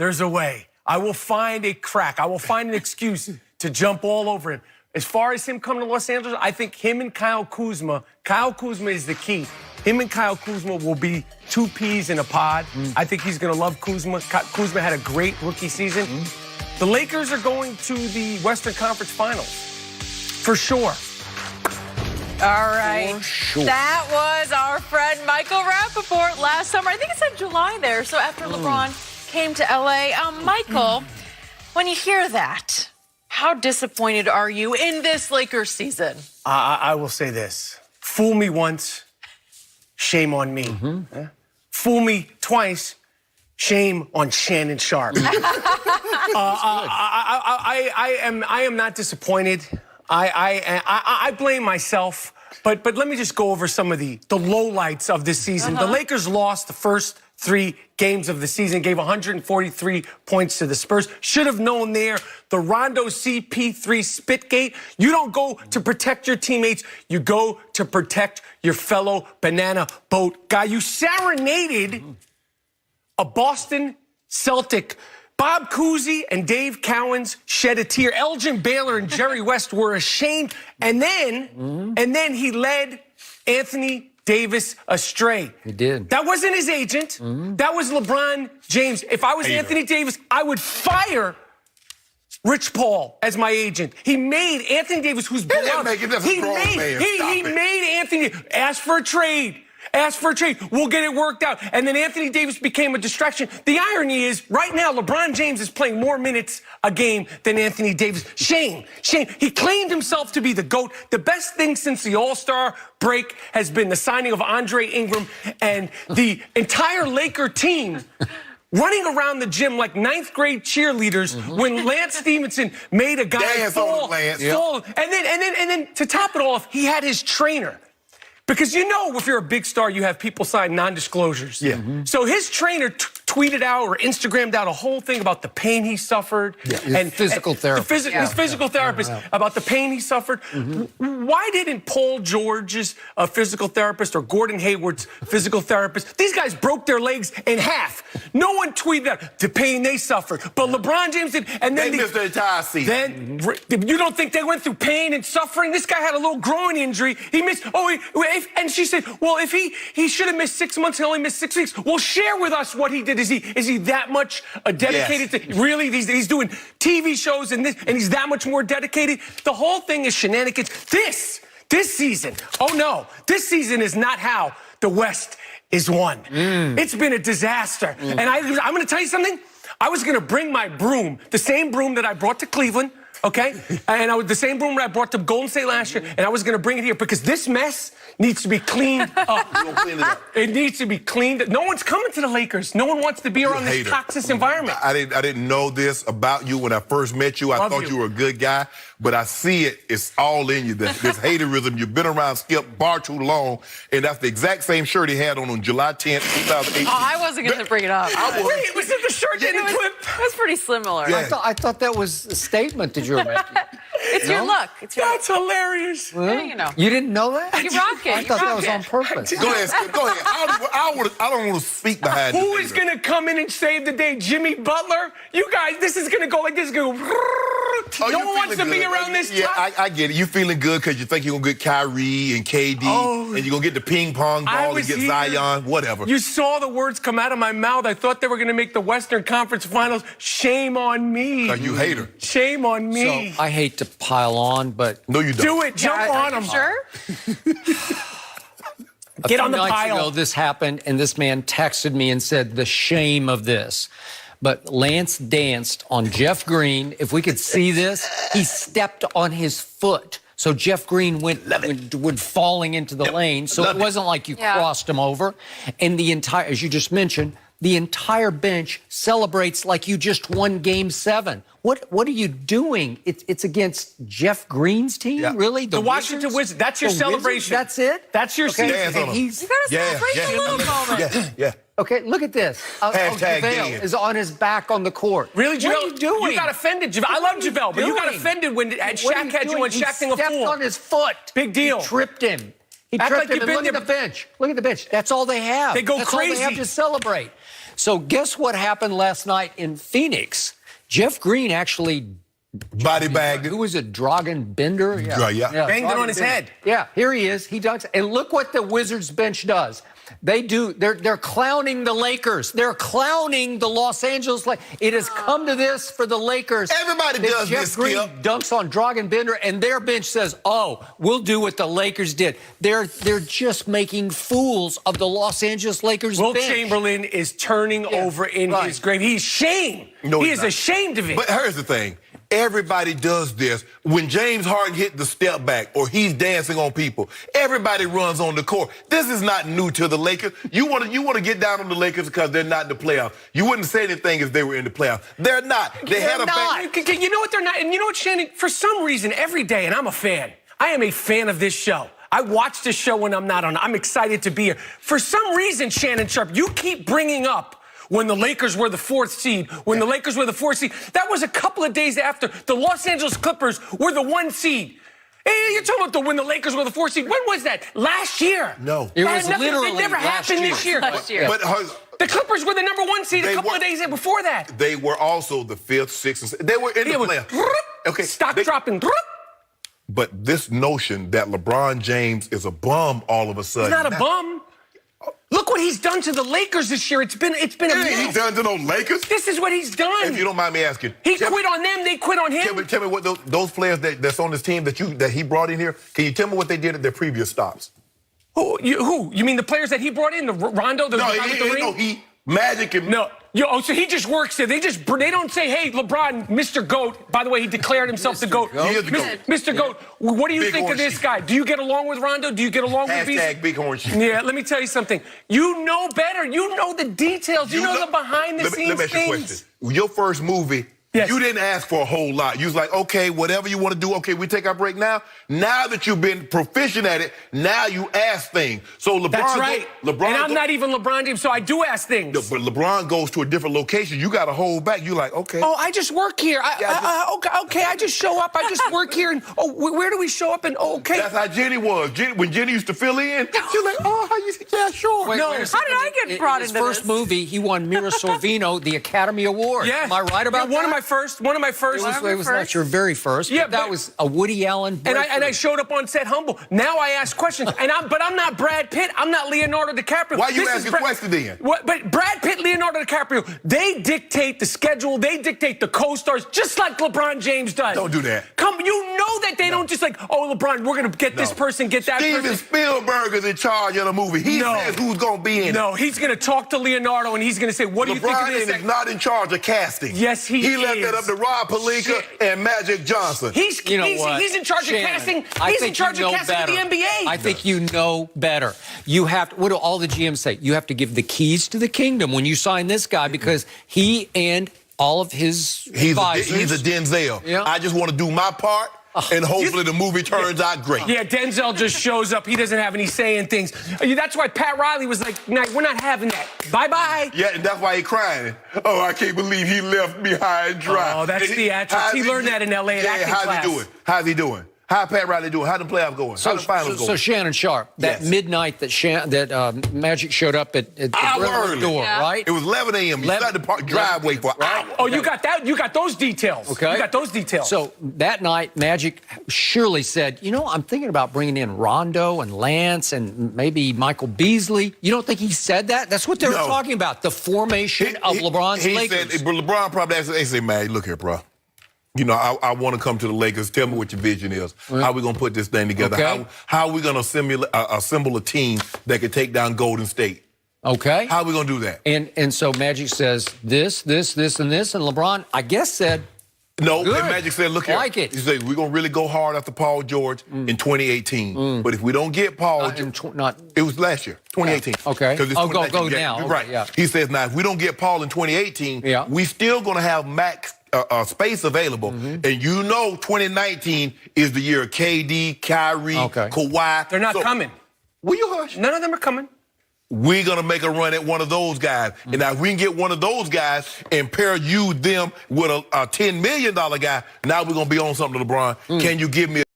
there's a way. I will find a crack. I will find an excuse to jump all over him. As far as him coming to Los Angeles, I think him and Kyle Kuzma is the key. Him and Kyle Kuzma will be two peas in a pod. I think he's going to love Kuzma. Kuzma had a great rookie season. The Lakers are going to the Western Conference Finals. For sure. All right. For sure. That was our friend Michael Rapaport last summer. I think it said July there. So after LeBron came to L.A. Michael, when you hear that, how disappointed are you in this Lakers season? I will say this. Fool me once, shame on me. Fool me twice, shame on Shannon Sharp. I am not disappointed. I blame myself, but let me just go over some of the lowlights of this season. The Lakers lost the first 3 games of the season, gave 143 points to the Spurs. Should have known there, the Rondo CP3 spitgate. You don't go to protect your teammates, you go to protect your fellow banana boat guy. You serenaded a Boston Celtic. Bob Cousy and Dave Cowens shed a tear. Elgin Baylor and Jerry West were ashamed. And then he led Anthony Davis astray. He did. That wasn't his agent. That was LeBron James. If I was Anthony Davis, I would fire Rich Paul as my agent. He made Anthony Davis, who's beloved. He made Anthony ask for a trade. Ask for a trade. We'll get it worked out. And then Anthony Davis became a distraction. The irony is, right now, LeBron James is playing more minutes a game than Anthony Davis. Shame. Shame. He claimed himself to be the GOAT. The best thing since the All-Star break has been the signing of Andre Ingram and the entire Laker team running around the gym like 9th grade cheerleaders when Lance Stevenson made a guy fall. And then to top it all off, he had his trainer. Because you know, if you're a big star, you have people sign non-disclosures. So his trainer tweeted out or Instagrammed out a whole thing about the pain he suffered. And physical therapist. His physical therapist about the pain he suffered. Why didn't Paul George's physical therapist or Gordon Hayward's physical therapist, these guys broke their legs in half. No one tweeted out the pain they suffered. But LeBron James did. And then they missed the entire season. Then, you don't think they went through pain and suffering? This guy had a little groin injury. He missed, and she said, well, if he should have missed 6 months, he only missed 6 weeks. Well, share with us what he did. Is he that much dedicated to, really, he's doing TV shows and he's that much more dedicated? The whole thing is shenanigans. This season, oh no, this season is not how the West is won. It's been a disaster. And I'm going to tell you something. I was going to bring my broom, the same broom that I brought to Cleveland, okay? And the same broom that I brought to Golden State last year, and I was going to bring it here because this mess needs to be cleaned up. It needs to be cleaned. No one's coming to the Lakers. No one wants to be around this toxic environment. I didn't know this about you when I first met you. I thought you were a good guy, but I see it. It's all in you, this haterism. You've been around Skip bar too long, and that's the exact same shirt he had on July 10th, 2018. Oh, I wasn't going to bring it up. Wait, was it the shirt in the clip? It was pretty similar. Yeah. I thought that was a statement that you were making. It's your look. That's hilarious. Yeah, you know. You didn't know that? You rock it. I thought that was on purpose. Go ahead, Skip. Go ahead. I don't want to speak behind you. Who is going to come in and save the day? Jimmy Butler? You guys, this is going to go like this. No one wants to be around this. Yeah, I get it. You feeling good because you think you're going to get Kyrie and KD, and you're going to get the ping pong ball and get Zion, whatever. You saw the words come out of my mouth. I thought they were going to make the Western Conference Finals. Shame on me. You hater. Shame on me. So I hate to pile on, but... No, you don't. Do it. Jump on them. Sure? Get on the pile. A few nights ago, this happened, and this man texted me and said, the shame of this. But Lance danced on Jeff Green. If we could see this, he stepped on his foot. So Jeff Green went falling into the lane. So it wasn't like you crossed him over. And the entire, as you just mentioned, the entire bench celebrates like you just won Game 7. What are you doing? It's against Jeff Green's team, really? The Washington Wizards. That's your celebration. That's it? That's your season. You got to celebrate a little moment. Okay, look at this. JaVale is on his back on the court. Really, JaVale? What are you doing? You got offended. I love JaVale, but you got offended when Shaq had you on Shaq thing a fool. He stepped on his foot. Big deal. He tripped him. He tripped him. And look at the bench. Look at the bench. That's all they have. They go That's crazy. All they have to celebrate. So guess what happened last night in Phoenix? Jeff Green actually body bagged. Who was it? Dragon Bender? Yeah. Banged it on his head. Yeah, here he is. He dunks. And look what the Wizards bench does. They're clowning the Lakers. They're clowning the Los Angeles Lakers. It has come to this for the Lakers. Everybody does Jeff this, Green Skip. dunks on Dragon Bender, and their bench says, "Oh, we'll do what the Lakers did." They're just making fools of the Los Angeles Lakers Will bench. Chamberlain is turning over in his grave. He's ashamed. No, he he's is not. ashamed of it. But here's the thing. Everybody does this. When James Harden hit the step back or he's dancing on people, everybody runs on the court. This is not new to the Lakers. You want to get down on the Lakers because they're not in the playoffs. You wouldn't say anything if they were in the playoffs. They're not. They had a not. You know what they're not? And you know what, Shannon? For some reason, every day, and I'm a fan. I am a fan of this show. I watch this show when I'm not on. I'm excited to be here. For some reason, Shannon Sharp, you keep bringing up when the Lakers were the 4th seed, That was a couple of days after the Los Angeles Clippers were the 1 seed. Hey, you're talking about when the Lakers were the 4th seed. When was that? Last year. No. It was literally It never last happened year. this year. Last year. But The Clippers were the number 1 seed a couple of days before that. They were also the 5th, 6th, and 7th. They were in the playoffs. Okay. Stock dropping. But this notion that LeBron James is a bum all of a sudden. He's not a bum. Look what he's done to the Lakers this year. It's been a He's mess. done to those Lakers. This is what he's done. If you don't mind me asking, He quit on them. They quit on him. Tell me what those players that's on this team that he brought in here. Can you tell me what they did at their previous stops? Who? You mean the players that he brought in? The Rondo? The guy with the ring? Magic and So he just works there. They don't say, hey, LeBron, Mr. GOAT. By the way, he declared himself the GOAT. He is the GOAT. Mr. GOAT, what do you Big think of horn this sheet. guy? Do you get along with Rondo? Do you get along with Hashtag big horn sheet. Yeah, let me tell you something. You know better. You know the details. You know the behind-the-scenes Let me ask you a things. question. Your first movie, Yes. you didn't ask for a whole lot. You was like, okay, whatever you want to do. Okay, we take our break now. Now that you've been proficient at it, now you ask things. So LeBron, That's right. And I'm not even LeBron James, so I do ask things. But LeBron goes to a different location. You got to hold back. You like, okay. Oh, I just work here. Okay, I just show up. I just work here. And where do we show up? And okay. That's how Jenny was. When Jenny used to fill in, she was like, oh, how you? Yeah, sure. Wait, No. wait a How second. did I get brought in his into first this? movie, he won Mira Sorvino the Academy Award. Yeah. Am I right about that? One of my first. It was not your very first. Yeah, but that but- was a Woody Allen. And I breakthrough. showed up on set humble. Now I ask questions. But I'm not Brad Pitt. I'm not Leonardo DiCaprio. Why you This is asking Brad- questions then? But Brad Pitt, Leonardo DiCaprio, they dictate the schedule. They dictate the co-stars, just like LeBron James does. Don't do that. You know that they don't just like, oh, LeBron, we're going to get this person, get that Steven person. Spielberg is in charge of the movie. He says who's going to be in it. No, he's going to talk to Leonardo, and he's going to say, what do you think of LeBron this? is not in charge of casting. Yes, he He left is. that up to Rob Pelinka Shit. and Magic Johnson. He's in charge Shannon, of casting. I He's think in charge you of know casting better. for the NBA. I think you know better. You have to, what do all the GMs say? You have to give the keys to the kingdom when you sign this guy because he and all of his advisors. He's a Denzel. Yeah. I just want to do my part, and hopefully the movie turns out great. Yeah, Denzel just shows up. He doesn't have any say in things. That's why Pat Riley was like, nah, we're not having that. Bye-bye. Yeah, and that's why he's crying. Oh, I can't believe he left me high and dry. Oh, that's theatrics. He learned that in L.A. at acting how's class. he doing? How's he doing? How Pat Riley doing? How the playoffs going? How the finals going? So Shannon Sharp, that Yes. midnight that Magic showed up at the Hour Brentwood early. door, Yeah. right? It was 11 a.m. You started the driveway for an hour. Oh, you got that? You got those details. Okay. You got those details. So that night, Magic surely said, I'm thinking about bringing in Rondo and Lance and maybe Michael Beasley. You don't think he said that? That's what they were No. talking about, the formation of LeBron's he Lakers. Said, LeBron probably asked, he said, man, look here, bro. I want to come to the Lakers. Tell me what your vision is. How we going to put this thing together? Okay. How are we going to assemble a team that can take down Golden State? Okay. How are we going to do that? And so Magic says this, and this, and LeBron, I guess, said, No, Good. and Magic said, look here. Like it. He said, we're going to really go hard after Paul George in 2018. But if we don't get Paul it was last year, 2018. Yeah. Okay. 'Cause it's Oh, go 2019. now. You're Okay, right. yeah. He says, now, if we don't get Paul in 2018, Yeah. we still going to have max space available. And 2019 is the year of KD, Kyrie, Okay. Kawhi. They're not coming. Will you hush? None of them are coming. We're going to make a run at one of those guys. And now if we can get one of those guys and pair them with a $10 million guy, now we're going to be on something to LeBron. Can you give me